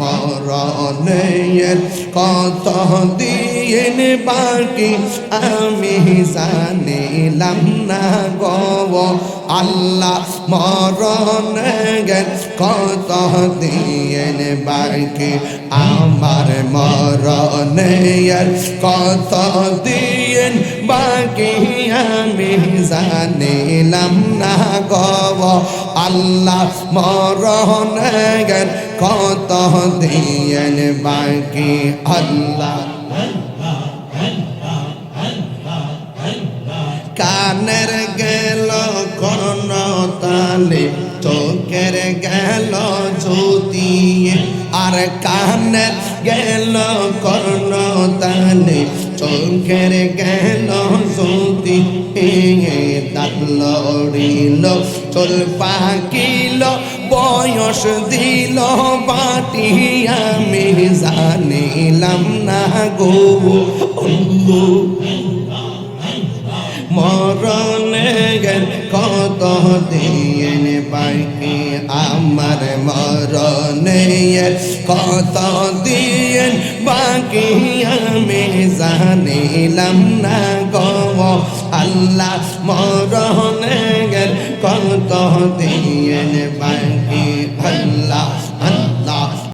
মরণের কত দিন বাকি আমি জানিলাম না গো আল্লাহ মরণের কত দিন বাকি আমার মরণের কত দিন বাকি আমি জানিলাম না গো আল্লাহ মরণের কত দিন বাকি আল্লাহ কানের গেল কোন তালে চোখের গেল জ্যোতি আর কানের গেল কোন তালে চোখের গেল জ্যোতি দাঁত লড়িল চল পাকিল বয়স দিল বাটি আমি জানিলাম না গো মরণের কত দিন বাকি আমার মরণের কত দিন বাকি আমি জানিলাম না গো আল্লাহ মরণের কত দিন বাকি আল্লাহ